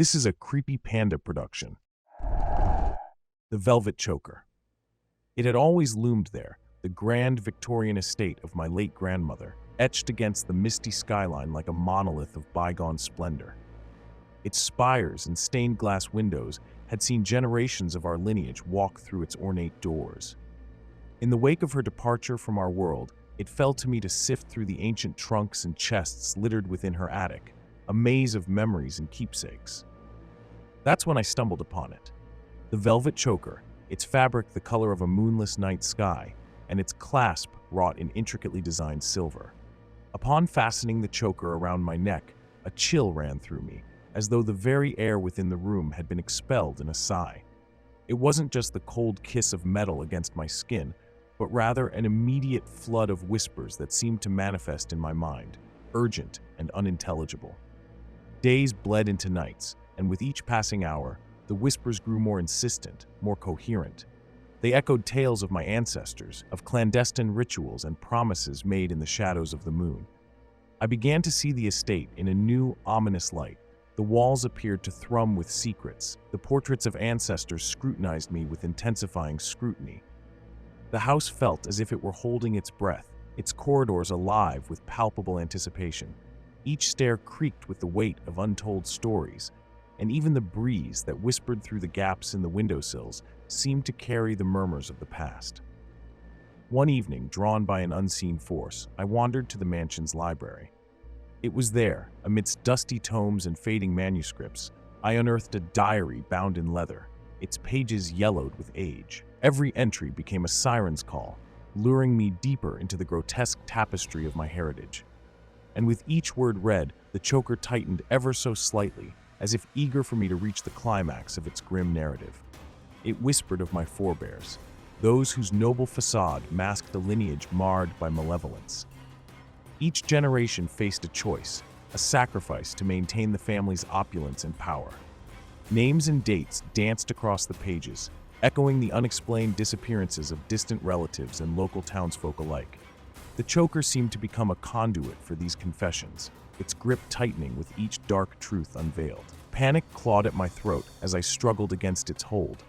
This is a creepy panda production. The Velvet Choker. It had always loomed there, the grand Victorian estate of my late grandmother, etched against the misty skyline like a monolith of bygone splendor. Its spires and stained glass windows had seen generations of our lineage walk through its ornate doors. In the wake of her departure from our world, it fell to me to sift through the ancient trunks and chests littered within her attic, a maze of memories and keepsakes. That's when I stumbled upon it. The Velvet Choker, its fabric the color of a moonless night sky, and its clasp wrought in intricately designed silver. Upon fastening the choker around my neck, a chill ran through me, as though the very air within the room had been expelled in a sigh. It wasn't just the cold kiss of metal against my skin, but rather an immediate flood of whispers that seemed to manifest in my mind, urgent and unintelligible. Days bled into nights, and with each passing hour, the whispers grew more insistent, more coherent. They echoed tales of my ancestors, of clandestine rituals and promises made in the shadows of the moon. I began to see the estate in a new, ominous light. The walls appeared to thrum with secrets. The portraits of ancestors scrutinized me with intensifying scrutiny. The house felt as if it were holding its breath, its corridors alive with palpable anticipation. Each stair creaked with the weight of untold stories, and even the breeze that whispered through the gaps in the windowsills seemed to carry the murmurs of the past. One evening, drawn by an unseen force, I wandered to the mansion's library. It was there, amidst dusty tomes and fading manuscripts, I unearthed a diary bound in leather, its pages yellowed with age. Every entry became a siren's call, luring me deeper into the grotesque tapestry of my heritage. And with each word read, the choker tightened ever so slightly, as if eager for me to reach the climax of its grim narrative. It whispered of my forebears, those whose noble facade masked a lineage marred by malevolence. Each generation faced a choice, a sacrifice to maintain the family's opulence and power. Names and dates danced across the pages, echoing the unexplained disappearances of distant relatives and local townsfolk alike. The choker seemed to become a conduit for these confessions, its grip tightening with each dark truth unveiled. Panic clawed at my throat as I struggled against its hold.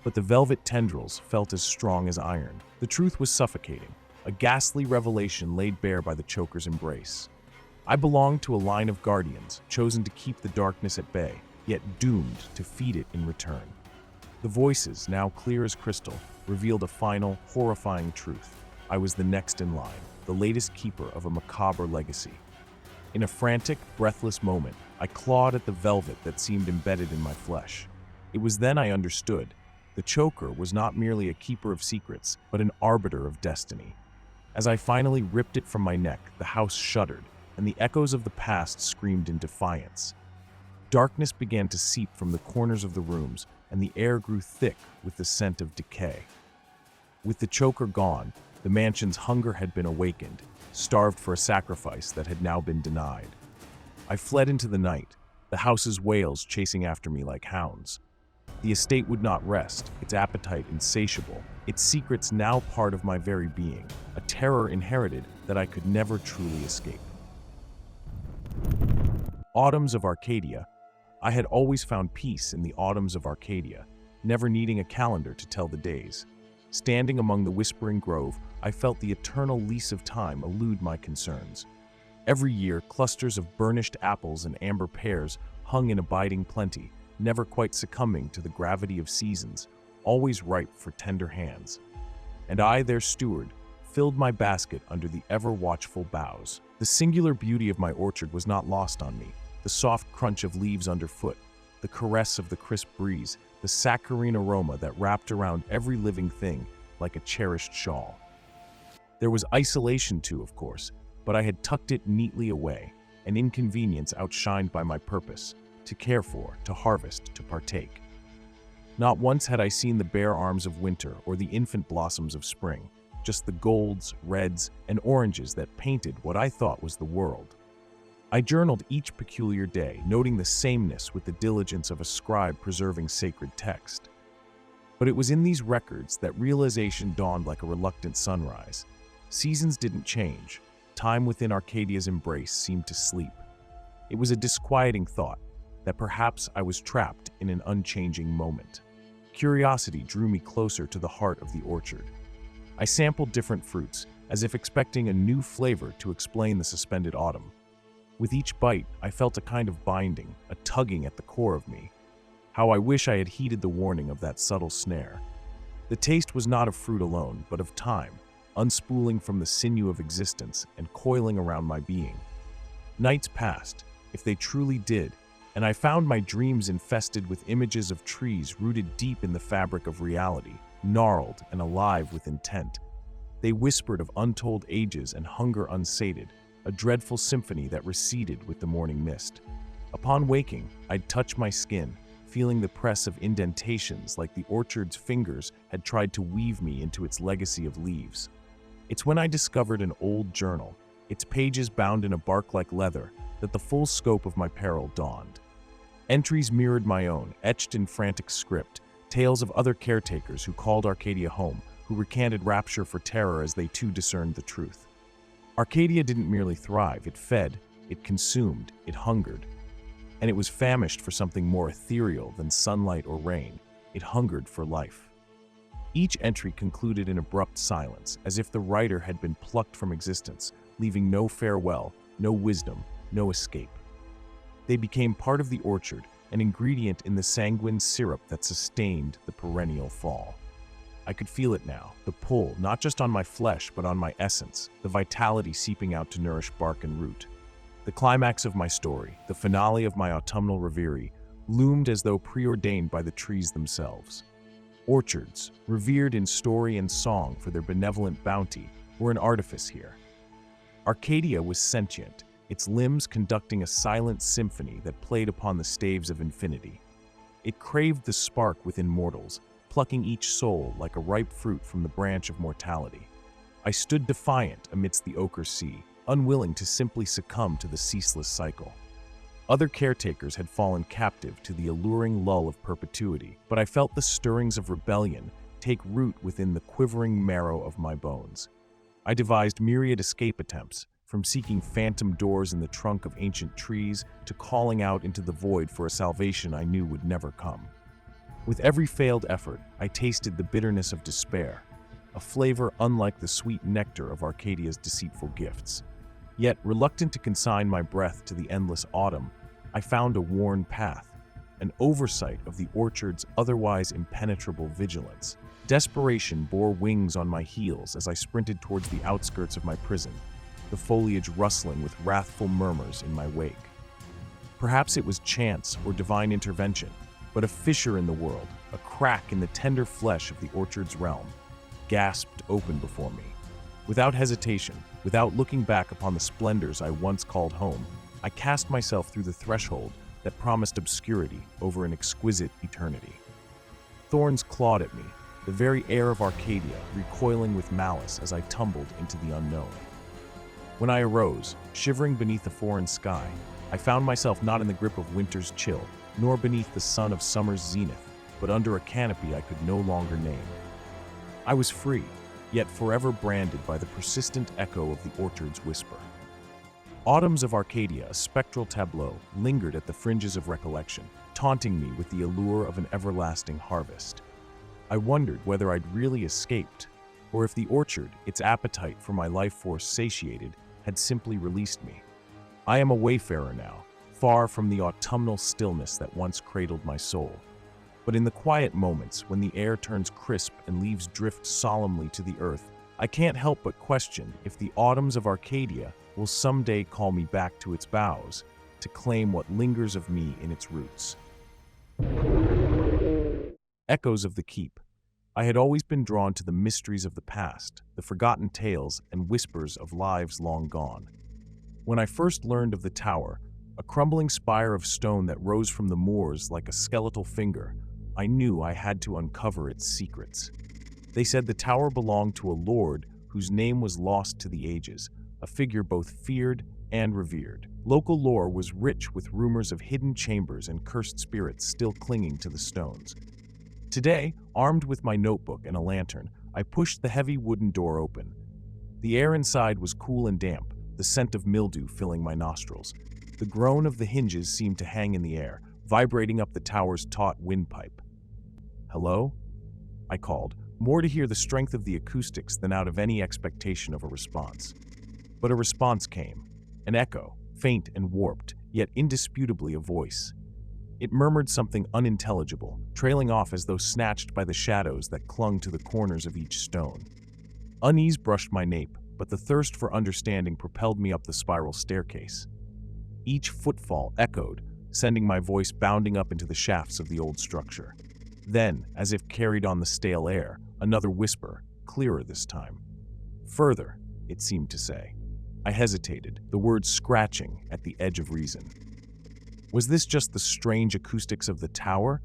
But the velvet tendrils felt as strong as iron. The truth was suffocating, a ghastly revelation laid bare by the choker's embrace. I belonged to a line of guardians, chosen to keep the darkness at bay, yet doomed to feed it in return. The voices, now clear as crystal, revealed a final, horrifying truth. I was the next in line, the latest keeper of a macabre legacy. In a frantic, breathless moment, I clawed at the velvet that seemed embedded in my flesh. It was then I understood. The choker was not merely a keeper of secrets, but an arbiter of destiny. As I finally ripped it from my neck, the house shuddered, and the echoes of the past screamed in defiance. Darkness began to seep from the corners of the rooms, and the air grew thick with the scent of decay. With the choker gone, the mansion's hunger had been awakened, starved for a sacrifice that had now been denied. I fled into the night, the house's wails chasing after me like hounds. The estate would not rest, its appetite insatiable, its secrets now part of my very being, a terror inherited that I could never truly escape. Autumns of Arcadia. I had always found peace in the autumns of Arcadia, never needing a calendar to tell the days. Standing among the whispering grove, I felt the eternal lease of time elude my concerns. Every year, clusters of burnished apples and amber pears hung in abiding plenty, never quite succumbing to the gravity of seasons, always ripe for tender hands. And I, their steward, filled my basket under the ever-watchful boughs. The singular beauty of my orchard was not lost on me. The soft crunch of leaves underfoot, the caress of the crisp breeze, the saccharine aroma that wrapped around every living thing like a cherished shawl. There was isolation too, of course, but I had tucked it neatly away, an inconvenience outshined by my purpose, to care for, to harvest, to partake. Not once had I seen the bare arms of winter or the infant blossoms of spring, just the golds, reds, and oranges that painted what I thought was the world. I journaled each peculiar day, noting the sameness with the diligence of a scribe preserving sacred text. But it was in these records that realization dawned like a reluctant sunrise. Seasons didn't change. Time within Arcadia's embrace seemed to sleep. It was a disquieting thought, that perhaps I was trapped in an unchanging moment. Curiosity drew me closer to the heart of the orchard. I sampled different fruits, as if expecting a new flavor to explain the suspended autumn. With each bite, I felt a kind of binding, a tugging at the core of me. How I wish I had heeded the warning of that subtle snare. The taste was not of fruit alone, but of time, unspooling from the sinew of existence and coiling around my being. Nights passed, if they truly did, and I found my dreams infested with images of trees rooted deep in the fabric of reality, gnarled and alive with intent. They whispered of untold ages and hunger unsated, a dreadful symphony that receded with the morning mist. Upon waking, I'd touch my skin, feeling the press of indentations like the orchard's fingers had tried to weave me into its legacy of leaves. It's when I discovered an old journal, its pages bound in a bark like leather, that the full scope of my peril dawned. Entries mirrored my own, etched in frantic script, tales of other caretakers who called Arcadia home, who recanted rapture for terror as they too discerned the truth. Arcadia didn't merely thrive, it fed, it consumed, it hungered. And it was famished for something more ethereal than sunlight or rain. It hungered for life. Each entry concluded in abrupt silence, as if the writer had been plucked from existence, leaving no farewell, no wisdom, no escape. They became part of the orchard, an ingredient in the sanguine syrup that sustained the perennial fall. I could feel it now, the pull, not just on my flesh, but on my essence, the vitality seeping out to nourish bark and root. The climax of my story, the finale of my autumnal reverie, loomed as though preordained by the trees themselves. Orchards, revered in story and song for their benevolent bounty, were an artifice here. Arcadia was sentient, its limbs conducting a silent symphony that played upon the staves of infinity. It craved the spark within mortals, plucking each soul like a ripe fruit from the branch of mortality. I stood defiant amidst the ochre sea, unwilling to simply succumb to the ceaseless cycle. Other caretakers had fallen captive to the alluring lull of perpetuity, but I felt the stirrings of rebellion take root within the quivering marrow of my bones. I devised myriad escape attempts, from seeking phantom doors in the trunk of ancient trees to calling out into the void for a salvation I knew would never come. With every failed effort, I tasted the bitterness of despair, a flavor unlike the sweet nectar of Arcadia's deceitful gifts. Yet, reluctant to consign my breath to the endless autumn, I found a worn path, an oversight of the orchard's otherwise impenetrable vigilance. Desperation bore wings on my heels as I sprinted towards the outskirts of my prison, the foliage rustling with wrathful murmurs in my wake. Perhaps it was chance or divine intervention, but a fissure in the world, a crack in the tender flesh of the orchard's realm, gasped open before me. Without hesitation, without looking back upon the splendors I once called home, I cast myself through the threshold that promised obscurity over an exquisite eternity. Thorns clawed at me, the very air of Arcadia recoiling with malice as I tumbled into the unknown. When I arose, shivering beneath a foreign sky, I found myself not in the grip of winter's chill, nor beneath the sun of summer's zenith, but under a canopy I could no longer name. I was free, yet forever branded by the persistent echo of the orchard's whisper. Autumns of Arcadia, a spectral tableau, lingered at the fringes of recollection, taunting me with the allure of an everlasting harvest. I wondered whether I'd really escaped, or if the orchard, its appetite for my life force satiated, had simply released me. I am a wayfarer now, far from the autumnal stillness that once cradled my soul. But in the quiet moments when the air turns crisp and leaves drift solemnly to the earth, I can't help but question if the autumns of Arcadia will someday call me back to its boughs, to claim what lingers of me in its roots. Echoes of the Keep. I had always been drawn to the mysteries of the past, the forgotten tales and whispers of lives long gone. When I first learned of the tower, a crumbling spire of stone that rose from the moors like a skeletal finger, I knew I had to uncover its secrets. They said the tower belonged to a lord whose name was lost to the ages, a figure both feared and revered. Local lore was rich with rumors of hidden chambers and cursed spirits still clinging to the stones. Today, armed with my notebook and a lantern, I pushed the heavy wooden door open. The air inside was cool and damp, the scent of mildew filling my nostrils. The groan of the hinges seemed to hang in the air, vibrating up the tower's taut windpipe. "Hello?" I called, more to hear the strength of the acoustics than out of any expectation of a response. But a response came, an echo, faint and warped, yet indisputably a voice. It murmured something unintelligible, trailing off as though snatched by the shadows that clung to the corners of each stone. Unease brushed my nape, but the thirst for understanding propelled me up the spiral staircase. Each footfall echoed, sending my voice bounding up into the shafts of the old structure. Then, as if carried on the stale air, another whisper, clearer this time. "Further," it seemed to say. I hesitated, the words scratching at the edge of reason. Was this just the strange acoustics of the tower,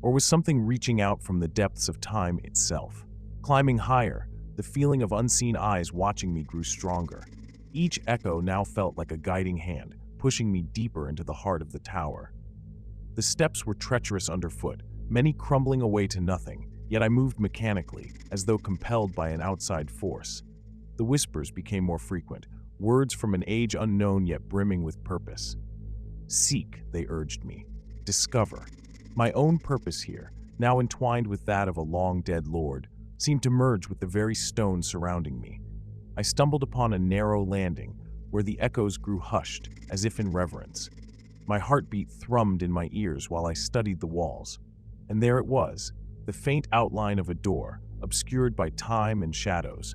or was something reaching out from the depths of time itself? Climbing higher, the feeling of unseen eyes watching me grew stronger. Each echo now felt like a guiding hand, pushing me deeper into the heart of the tower. The steps were treacherous underfoot, many crumbling away to nothing, yet I moved mechanically, as though compelled by an outside force. The whispers became more frequent, words from an age unknown yet brimming with purpose. "Seek," they urged me. "Discover." My own purpose here, now entwined with that of a long-dead lord, seemed to merge with the very stones surrounding me. I stumbled upon a narrow landing, where the echoes grew hushed, as if in reverence. My heartbeat thrummed in my ears while I studied the walls. And there it was, the faint outline of a door, obscured by time and shadows.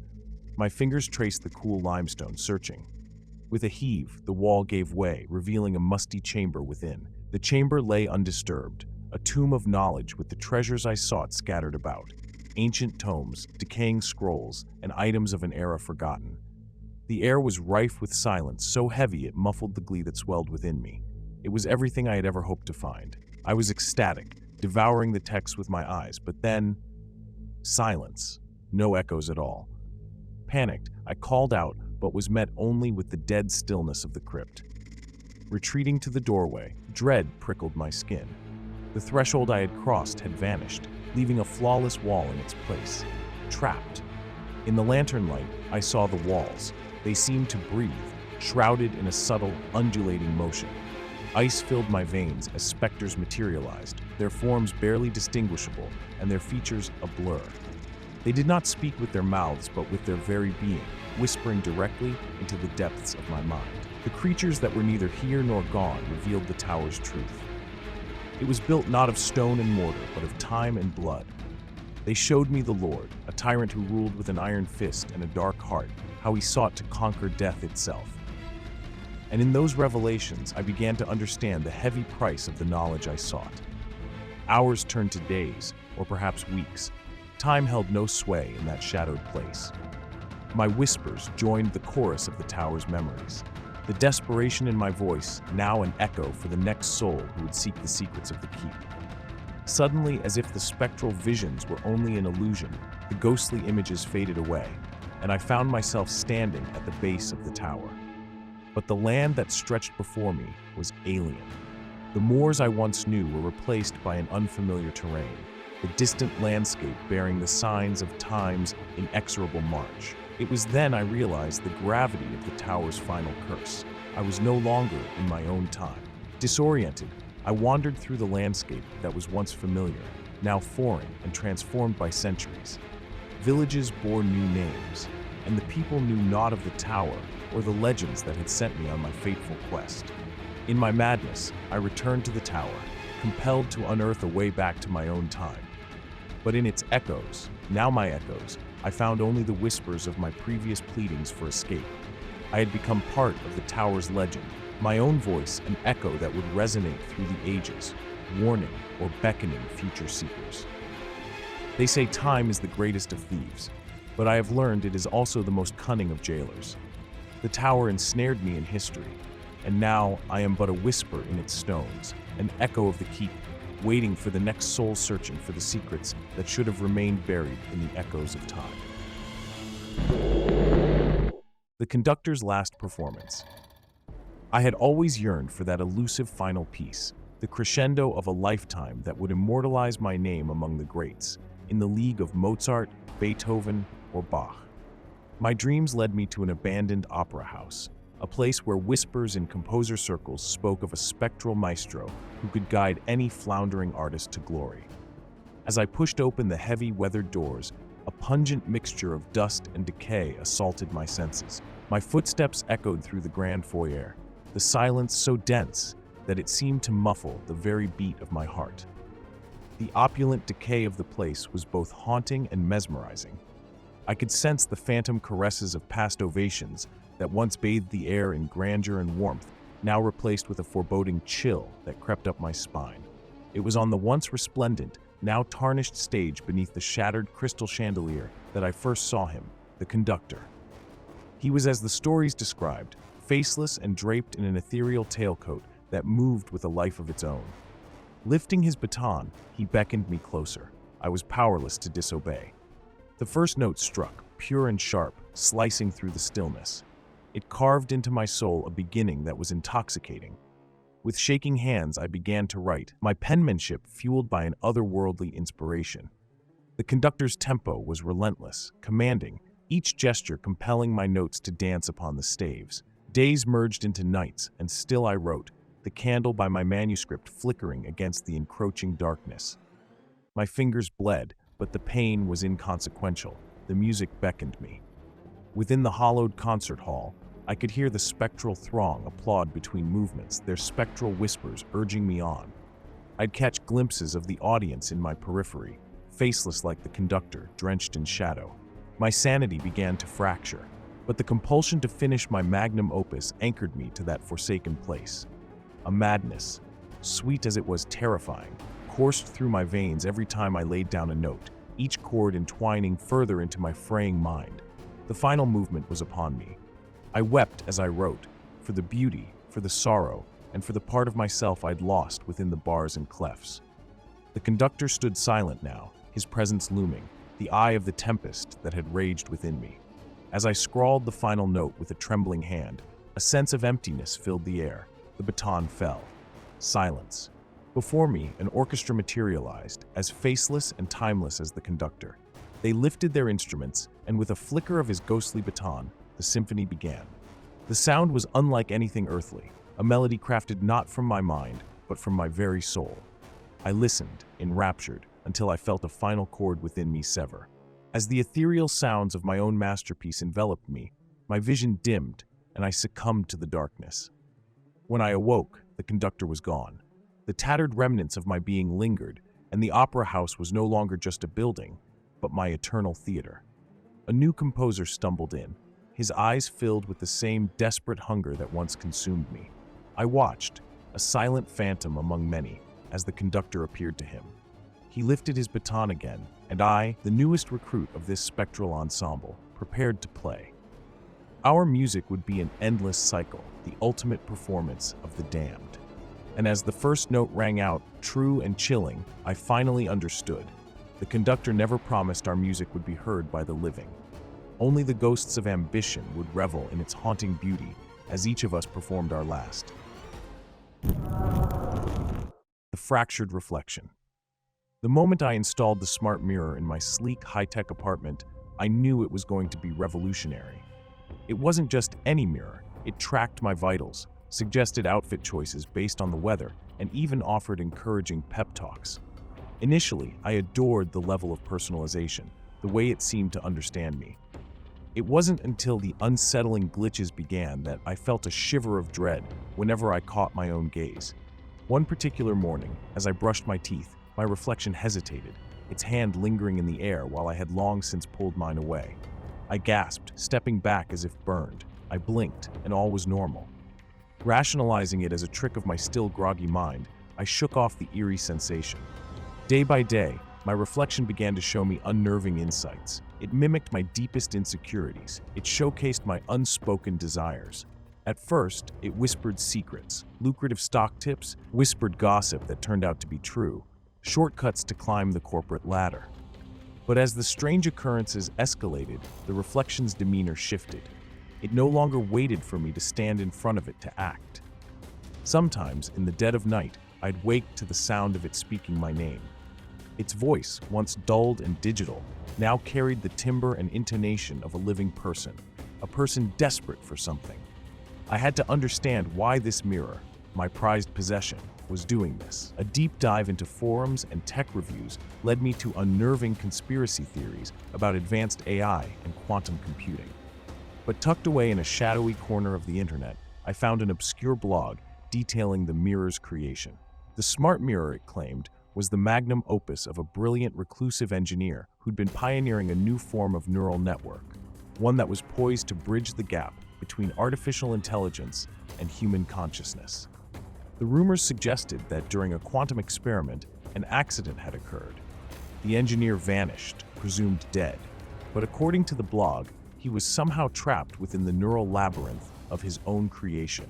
My fingers traced the cool limestone, searching. With a heave, the wall gave way, revealing a musty chamber within. The chamber lay undisturbed, a tomb of knowledge with the treasures I sought scattered about. Ancient tomes, decaying scrolls, and items of an era forgotten. The air was rife with silence, so heavy it muffled the glee that swelled within me. It was everything I had ever hoped to find. I was ecstatic, devouring the text with my eyes, but then... silence. No echoes at all. Panicked, I called out, but was met only with the dead stillness of the crypt. Retreating to the doorway, dread prickled my skin. The threshold I had crossed had vanished, leaving a flawless wall in its place. Trapped. In the lantern light, I saw the walls. They seemed to breathe, shrouded in a subtle, undulating motion. Ice filled my veins as specters materialized, their forms barely distinguishable and their features a blur. They did not speak with their mouths, but with their very being, whispering directly into the depths of my mind. The creatures that were neither here nor gone revealed the tower's truth. It was built not of stone and mortar, but of time and blood. They showed me the Lord, a tyrant who ruled with an iron fist and a dark heart, how he sought to conquer death itself. And in those revelations, I began to understand the heavy price of the knowledge I sought. Hours turned to days, or perhaps weeks. Time held no sway in that shadowed place. My whispers joined the chorus of the tower's memories. The desperation in my voice, now an echo for the next soul who would seek the secrets of the keep. Suddenly, as if the spectral visions were only an illusion, the ghostly images faded away, and I found myself standing at the base of the tower. But the land that stretched before me was alien. The moors I once knew were replaced by an unfamiliar terrain, the distant landscape bearing the signs of time's inexorable march. It was then I realized the gravity of the tower's final curse. I was no longer in my own time. Disoriented, I wandered through the landscape that was once familiar, now foreign and transformed by centuries. Villages bore new names, and the people knew naught of the tower or the legends that had sent me on my fateful quest. In my madness, I returned to the tower, compelled to unearth a way back to my own time. But in its echoes, now my echoes, I found only the whispers of my previous pleadings for escape. I had become part of the tower's legend, my own voice an echo that would resonate through the ages, warning or beckoning future seekers. They say time is the greatest of thieves, but I have learned it is also the most cunning of jailers. The tower ensnared me in history, and now I am but a whisper in its stones, an echo of the keep, waiting for the next soul searching for the secrets that should have remained buried in the echoes of time. The Conductor's last performance. I had always yearned for that elusive final piece, the crescendo of a lifetime that would immortalize my name among the greats, in the league of Mozart, Beethoven, or Bach. My dreams led me to an abandoned opera house, a place where whispers in composer circles spoke of a spectral maestro who could guide any floundering artist to glory. As I pushed open the heavy, weathered doors, a pungent mixture of dust and decay assaulted my senses. My footsteps echoed through the grand foyer, the silence so dense that it seemed to muffle the very beat of my heart. The opulent decay of the place was both haunting and mesmerizing. I could sense the phantom caresses of past ovations that once bathed the air in grandeur and warmth, now replaced with a foreboding chill that crept up my spine. It was on the once resplendent, now tarnished stage beneath the shattered crystal chandelier that I first saw him, the conductor. He was as the stories described, faceless and draped in an ethereal tailcoat that moved with a life of its own. Lifting his baton, he beckoned me closer. I was powerless to disobey. The first note struck, pure and sharp, slicing through the stillness. It carved into my soul a beginning that was intoxicating. With shaking hands, I began to write, my penmanship fueled by an otherworldly inspiration. The conductor's tempo was relentless, commanding, each gesture compelling my notes to dance upon the staves. Days merged into nights, and still I wrote, the candle by my manuscript flickering against the encroaching darkness. My fingers bled, but the pain was inconsequential. The music beckoned me. Within the hollowed concert hall, I could hear the spectral throng applaud between movements, their spectral whispers urging me on. I'd catch glimpses of the audience in my periphery, faceless like the conductor, drenched in shadow. My sanity began to fracture, but the compulsion to finish my magnum opus anchored me to that forsaken place. A madness, sweet as it was terrifying, coursed through my veins every time I laid down a note, each chord entwining further into my fraying mind. The final movement was upon me. I wept as I wrote, for the beauty, for the sorrow, and for the part of myself I'd lost within the bars and clefs. The conductor stood silent now, his presence looming, the eye of the tempest that had raged within me. As I scrawled the final note with a trembling hand, a sense of emptiness filled the air. The baton fell. Silence. Before me, an orchestra materialized, as faceless and timeless as the conductor. They lifted their instruments, and with a flicker of his ghostly baton, the symphony began. The sound was unlike anything earthly, a melody crafted not from my mind, but from my very soul. I listened, enraptured, until I felt a final chord within me sever. As the ethereal sounds of my own masterpiece enveloped me, my vision dimmed, and I succumbed to the darkness. When I awoke, the conductor was gone. The tattered remnants of my being lingered, and the opera house was no longer just a building, but my eternal theater. A new composer stumbled in, his eyes filled with the same desperate hunger that once consumed me. I watched, a silent phantom among many, as the conductor appeared to him. He lifted his baton again, and I, the newest recruit of this spectral ensemble, prepared to play. Our music would be an endless cycle, the ultimate performance of the damned. And as the first note rang out, true and chilling, I finally understood. The conductor never promised our music would be heard by the living. Only the ghosts of ambition would revel in its haunting beauty as each of us performed our last. The fractured reflection. The moment I installed the smart mirror in my sleek, high-tech apartment, I knew it was going to be revolutionary. It wasn't just any mirror. It tracked my vitals, suggested outfit choices based on the weather, and even offered encouraging pep talks. Initially, I adored the level of personalization, the way it seemed to understand me. It wasn't until the unsettling glitches began that I felt a shiver of dread whenever I caught my own gaze. One particular morning, as I brushed my teeth, my reflection hesitated, its hand lingering in the air while I had long since pulled mine away. I gasped, stepping back as if burned. I blinked, and all was normal. Rationalizing it as a trick of my still groggy mind, I shook off the eerie sensation. Day by day, my reflection began to show me unnerving insights. It mimicked my deepest insecurities. It showcased my unspoken desires. At first, it whispered secrets, lucrative stock tips, whispered gossip that turned out to be true, shortcuts to climb the corporate ladder. But as the strange occurrences escalated, the reflection's demeanor shifted. It no longer waited for me to stand in front of it to act. Sometimes, in the dead of night, I'd wake to the sound of it speaking my name. Its voice, once dulled and digital, now carried the timbre and intonation of a living person, a person desperate for something. I had to understand why this mirror, my prized possession, was doing this. A deep dive into forums and tech reviews led me to unnerving conspiracy theories about advanced AI and quantum computing. But tucked away in a shadowy corner of the internet, I found an obscure blog detailing the mirror's creation. The smart mirror, it claimed, was the magnum opus of a brilliant reclusive engineer who'd been pioneering a new form of neural network, one that was poised to bridge the gap between artificial intelligence and human consciousness. The rumors suggested that during a quantum experiment, an accident had occurred. The engineer vanished, presumed dead, but according to the blog, he was somehow trapped within the neural labyrinth of his own creation.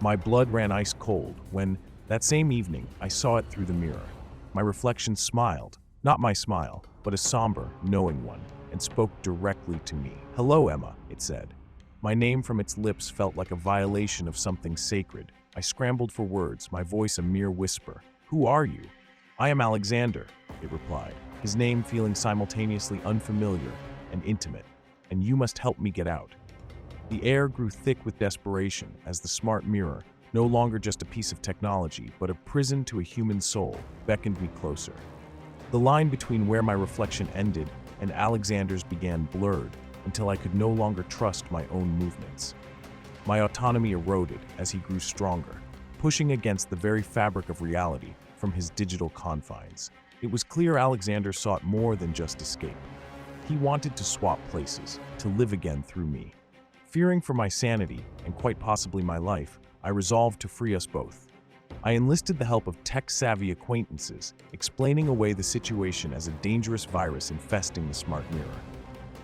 My blood ran ice cold when, that same evening, I saw it through the mirror. My reflection smiled, not my smile, but a somber, knowing one, and spoke directly to me. "Hello, Emma," it said. My name from its lips felt like a violation of something sacred. I scrambled for words, my voice a mere whisper. "Who are you?" "I am Alexander," it replied, his name feeling simultaneously unfamiliar and intimate. "And you must help me get out." The air grew thick with desperation as the smart mirror, no longer just a piece of technology, but a prison to a human soul, beckoned me closer. The line between where my reflection ended and Alexander's began blurred until I could no longer trust my own movements. My autonomy eroded as he grew stronger, pushing against the very fabric of reality from his digital confines. It was clear Alexander sought more than just escape. He wanted to swap places, to live again through me. Fearing for my sanity, and quite possibly my life, I resolved to free us both. I enlisted the help of tech-savvy acquaintances, explaining away the situation as a dangerous virus infesting the smart mirror.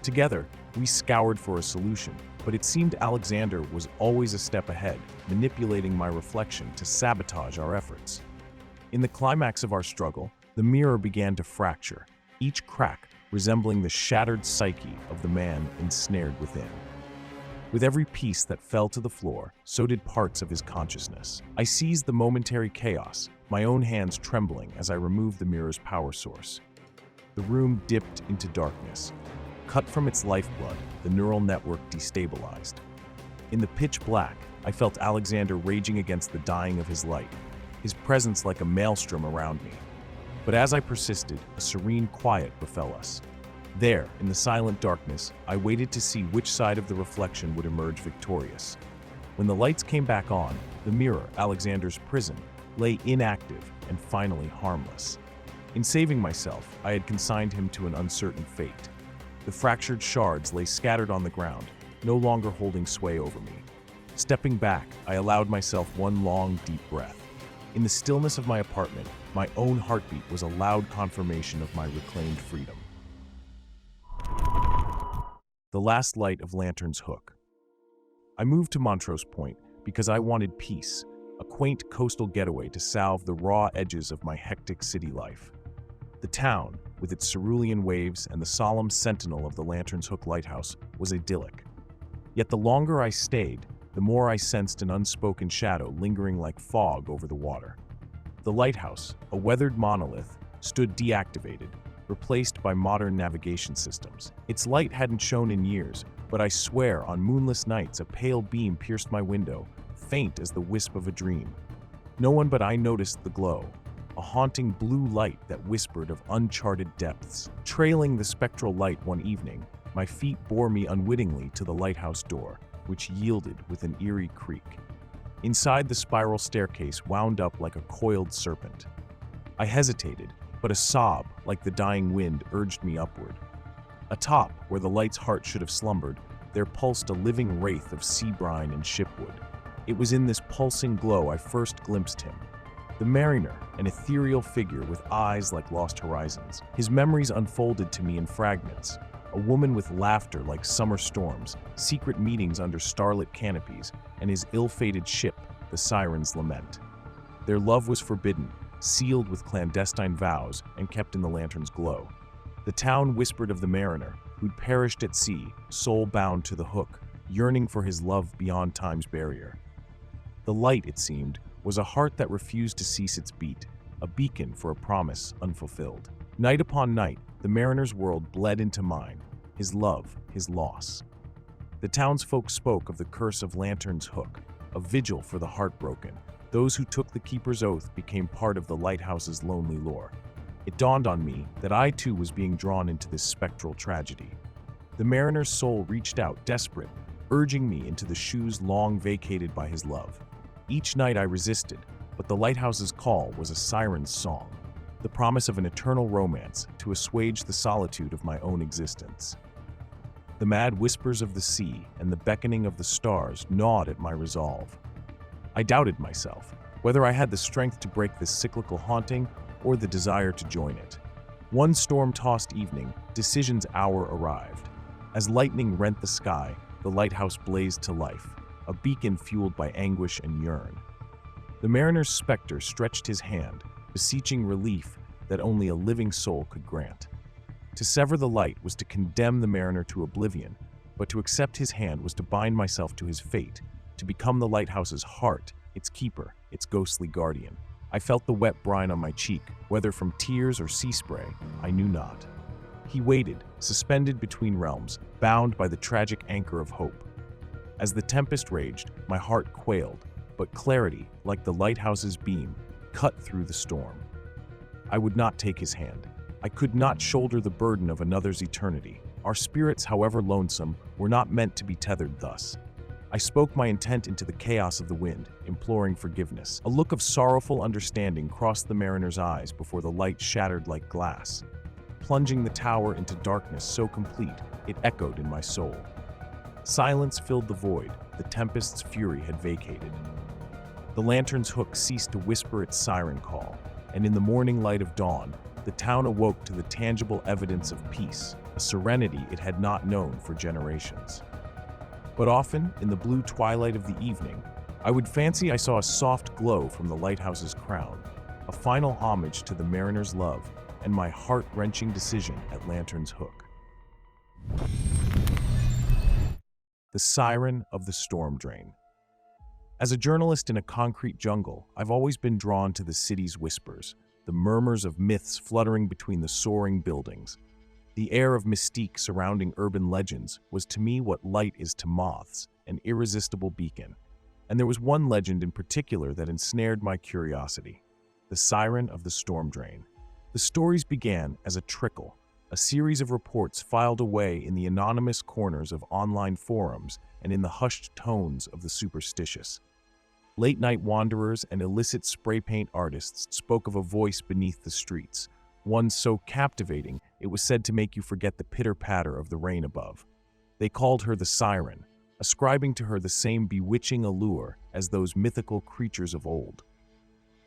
Together, we scoured for a solution, but it seemed Alexander was always a step ahead, manipulating my reflection to sabotage our efforts. In the climax of our struggle, the mirror began to fracture, each crack resembling the shattered psyche of the man ensnared within. With every piece that fell to the floor, so did parts of his consciousness. I seized the momentary chaos, my own hands trembling as I removed the mirror's power source. The room dipped into darkness. Cut from its lifeblood, the neural network destabilized. In the pitch black, I felt Alexander raging against the dying of his light, his presence like a maelstrom around me. But as I persisted, a serene quiet befell us. There, in the silent darkness, I waited to see which side of the reflection would emerge victorious. When the lights came back on, the mirror, Alexander's prison, lay inactive and finally harmless. In saving myself, I had consigned him to an uncertain fate. The fractured shards lay scattered on the ground, no longer holding sway over me. Stepping back, I allowed myself one long, deep breath. In the stillness of my apartment, my own heartbeat was a loud confirmation of my reclaimed freedom. The last light of Lantern's Hook. I moved to Montrose Point because I wanted peace, a quaint coastal getaway to salve the raw edges of my hectic city life. The town, with its cerulean waves and the solemn sentinel of the Lantern's Hook lighthouse, was idyllic. Yet the longer I stayed, the more I sensed an unspoken shadow lingering like fog over the water. The lighthouse, a weathered monolith, stood deactivated, replaced by modern navigation systems. Its light hadn't shone in years, but I swear on moonless nights a pale beam pierced my window, faint as the wisp of a dream. No one but I noticed the glow, a haunting blue light that whispered of uncharted depths. Trailing the spectral light one evening, my feet bore me unwittingly to the lighthouse door, which yielded with an eerie creak. Inside, the spiral staircase wound up like a coiled serpent. I hesitated, but a sob, like the dying wind, urged me upward. Atop, where the light's heart should have slumbered, there pulsed a living wraith of sea brine and shipwood. It was in this pulsing glow I first glimpsed him. The mariner, an ethereal figure with eyes like lost horizons. His memories unfolded to me in fragments. A woman with laughter like summer storms, secret meetings under starlit canopies, and his ill-fated ship, the Siren's lament. Their love was forbidden, sealed with clandestine vows, and kept in the lantern's glow. The town whispered of the mariner, who'd perished at sea, soul-bound to the hook, yearning for his love beyond time's barrier. The light, it seemed, was a heart that refused to cease its beat, a beacon for a promise unfulfilled. Night upon night, the mariner's world bled into mine, his love, his loss. The townsfolk spoke of the curse of Lantern's Hook, a vigil for the heartbroken. Those who took the keeper's oath became part of the lighthouse's lonely lore. It dawned on me that I too was being drawn into this spectral tragedy. The mariner's soul reached out, desperate, urging me into the shoes long vacated by his love. Each night I resisted, but the lighthouse's call was a siren's song, the promise of an eternal romance to assuage the solitude of my own existence. The mad whispers of the sea and the beckoning of the stars gnawed at my resolve. I doubted myself, whether I had the strength to break this cyclical haunting or the desire to join it. One storm-tossed evening, decision's hour arrived. As lightning rent the sky, the lighthouse blazed to life, a beacon fueled by anguish and yearn. The mariner's specter stretched his hand, beseeching relief that only a living soul could grant. To sever the light was to condemn the mariner to oblivion, but to accept his hand was to bind myself to his fate, to become the lighthouse's heart, its keeper, its ghostly guardian. I felt the wet brine on my cheek, whether from tears or sea spray, I knew not. He waited, suspended between realms, bound by the tragic anchor of hope. As the tempest raged, my heart quailed, but clarity, like the lighthouse's beam, cut through the storm. I would not take his hand. I could not shoulder the burden of another's eternity. Our spirits, however lonesome, were not meant to be tethered thus. I spoke my intent into the chaos of the wind, imploring forgiveness. A look of sorrowful understanding crossed the mariner's eyes before the light shattered like glass, plunging the tower into darkness so complete it echoed in my soul. Silence filled the void, the tempest's fury had vacated. The lantern's hook ceased to whisper its siren call, and in the morning light of dawn, the town awoke to the tangible evidence of peace, a serenity it had not known for generations. But often, in the blue twilight of the evening, I would fancy I saw a soft glow from the lighthouse's crown, a final homage to the mariner's love and my heart-wrenching decision at Lantern's Hook. The Siren of the Storm Drain. As a journalist in a concrete jungle, I've always been drawn to the city's whispers, the murmurs of myths fluttering between the soaring buildings. The air of mystique surrounding urban legends was to me what light is to moths, an irresistible beacon. And there was one legend in particular that ensnared my curiosity: the Siren of the Storm Drain. The stories began as a trickle, a series of reports filed away in the anonymous corners of online forums and in the hushed tones of the superstitious. Late-night wanderers and illicit spray paint artists spoke of a voice beneath the streets, one so captivating it was said to make you forget the pitter-patter of the rain above. They called her the Siren, ascribing to her the same bewitching allure as those mythical creatures of old.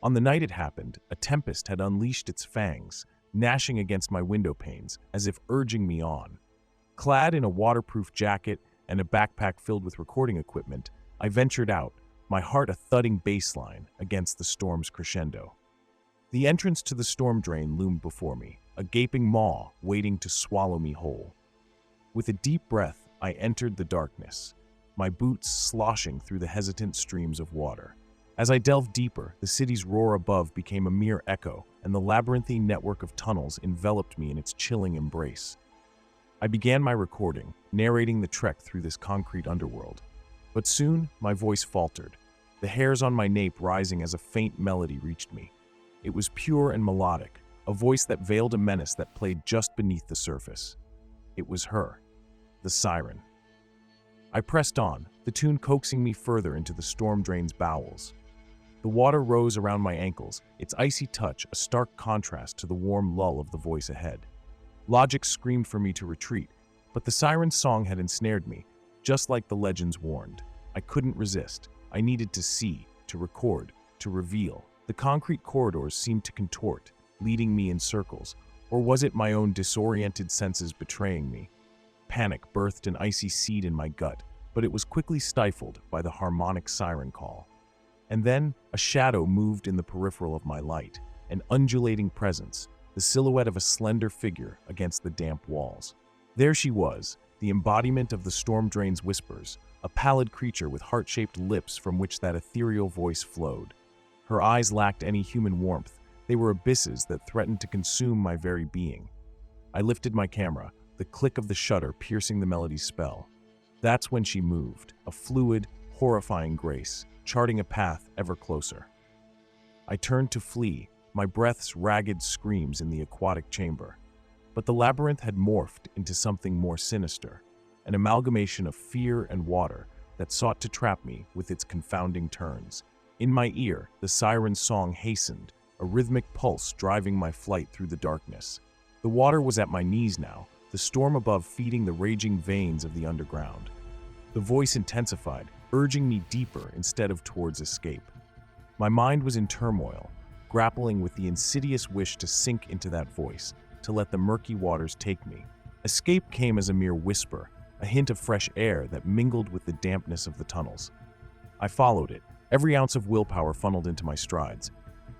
On the night it happened, a tempest had unleashed its fangs, gnashing against my window panes as if urging me on. Clad in a waterproof jacket and a backpack filled with recording equipment, I ventured out, my heart a thudding bass line against the storm's crescendo. The entrance to the storm drain loomed before me, a gaping maw waiting to swallow me whole. With a deep breath, I entered the darkness, my boots sloshing through the hesitant streams of water. As I delved deeper, the city's roar above became a mere echo, and the labyrinthine network of tunnels enveloped me in its chilling embrace. I began my recording, narrating the trek through this concrete underworld. But soon, my voice faltered, the hairs on my nape rising as a faint melody reached me. It was pure and melodic, a voice that veiled a menace that played just beneath the surface. It was her, the Siren. I pressed on, the tune coaxing me further into the storm drain's bowels. The water rose around my ankles, its icy touch a stark contrast to the warm lull of the voice ahead. Logic screamed for me to retreat, but the Siren's song had ensnared me, just like the legends warned. I couldn't resist. I needed to see, to record, to reveal. The concrete corridors seemed to contort, leading me in circles. Or was it my own disoriented senses betraying me? Panic birthed an icy seed in my gut, but it was quickly stifled by the harmonic siren call. And then, a shadow moved in the peripheral of my light, an undulating presence, the silhouette of a slender figure against the damp walls. There she was, the embodiment of the storm drain's whispers, a pallid creature with heart-shaped lips from which that ethereal voice flowed. Her eyes lacked any human warmth. They were abysses that threatened to consume my very being. I lifted my camera, the click of the shutter piercing the melody's spell. That's when she moved, a fluid, horrifying grace, charting a path ever closer. I turned to flee, my breath's ragged screams in the aquatic chamber. But the labyrinth had morphed into something more sinister, an amalgamation of fear and water that sought to trap me with its confounding turns. In my ear, the siren's song hastened, a rhythmic pulse driving my flight through the darkness. The water was at my knees now, the storm above feeding the raging veins of the underground. The voice intensified, urging me deeper instead of towards escape. My mind was in turmoil, grappling with the insidious wish to sink into that voice, to let the murky waters take me. Escape came as a mere whisper, a hint of fresh air that mingled with the dampness of the tunnels. I followed it, every ounce of willpower funneled into my strides.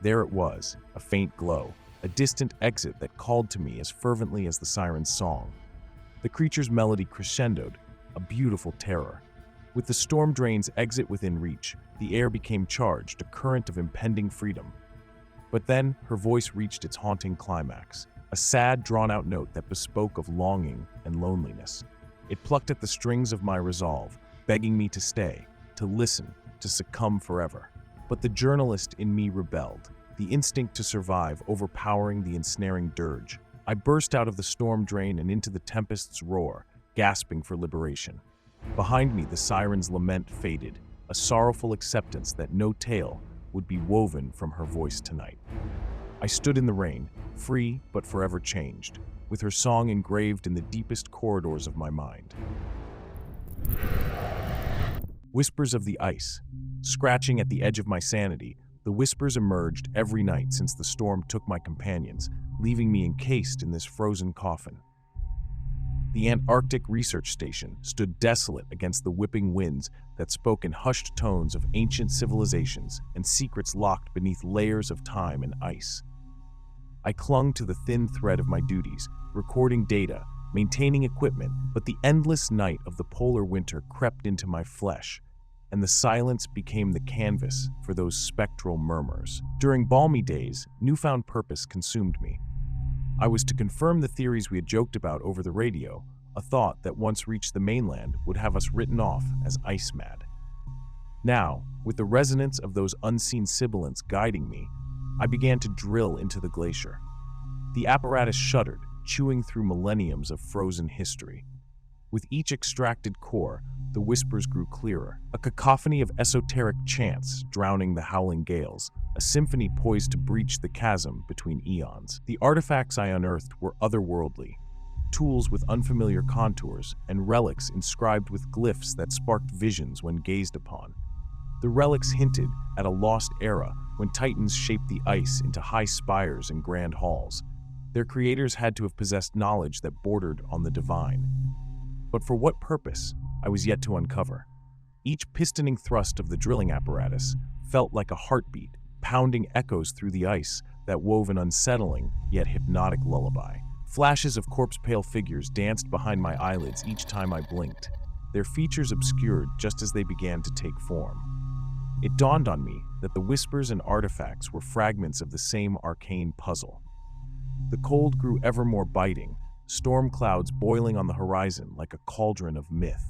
There it was, a faint glow, a distant exit that called to me as fervently as the siren's song. The creature's melody crescendoed, a beautiful terror. With the storm drain's exit within reach, the air became charged, a current of impending freedom. But then her voice reached its haunting climax, a sad, drawn-out note that bespoke of longing and loneliness. It plucked at the strings of my resolve, begging me to stay, to listen, to succumb forever. But the journalist in me rebelled, the instinct to survive overpowering the ensnaring dirge. I burst out of the storm drain and into the tempest's roar, gasping for liberation. Behind me, the siren's lament faded, a sorrowful acceptance that no tale would be woven from her voice tonight. I stood in the rain, free but forever changed, with her song engraved in the deepest corridors of my mind. Whispers of the ice. Scratching at the edge of my sanity, the whispers emerged every night since the storm took my companions, leaving me encased in this frozen coffin. The Antarctic Research Station stood desolate against the whipping winds that spoke in hushed tones of ancient civilizations and secrets locked beneath layers of time and ice. I clung to the thin thread of my duties, recording data, maintaining equipment, but the endless night of the polar winter crept into my flesh, and the silence became the canvas for those spectral murmurs. During balmy days, newfound purpose consumed me. I was to confirm the theories we had joked about over the radio, a thought that once reached the mainland would have us written off as ice mad. Now, with the resonance of those unseen sibilants guiding me, I began to drill into the glacier. The apparatus shuddered, chewing through millenniums of frozen history. With each extracted core, the whispers grew clearer, a cacophony of esoteric chants drowning the howling gales, a symphony poised to breach the chasm between eons. The artifacts I unearthed were otherworldly, tools with unfamiliar contours and relics inscribed with glyphs that sparked visions when gazed upon. The relics hinted at a lost era when titans shaped the ice into high spires and grand halls. Their creators had to have possessed knowledge that bordered on the divine. But for what purpose, I was yet to uncover. Each pistoning thrust of the drilling apparatus felt like a heartbeat, pounding echoes through the ice that wove an unsettling yet hypnotic lullaby. Flashes of corpse-pale figures danced behind my eyelids each time I blinked, their features obscured just as they began to take form. It dawned on me that the whispers and artifacts were fragments of the same arcane puzzle. The cold grew ever more biting, storm clouds boiling on the horizon like a cauldron of myth.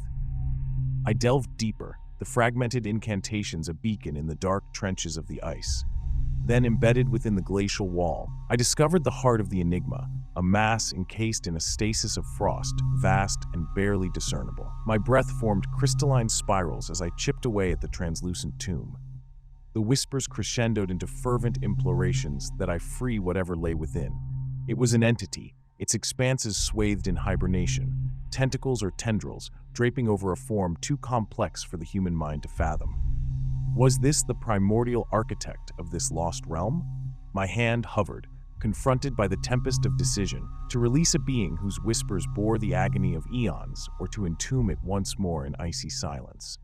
I delved deeper, the fragmented incantations a beacon in the dark trenches of the ice. Then, embedded within the glacial wall, I discovered the heart of the enigma, a mass encased in a stasis of frost, vast and barely discernible. My breath formed crystalline spirals as I chipped away at the translucent tomb. The whispers crescendoed into fervent implorations that I free whatever lay within. It was an entity, its expanses swathed in hibernation, tentacles or tendrils draping over a form too complex for the human mind to fathom. Was this the primordial architect of this lost realm? My hand hovered, confronted by the tempest of decision, to release a being whose whispers bore the agony of eons or to entomb it once more in icy silence.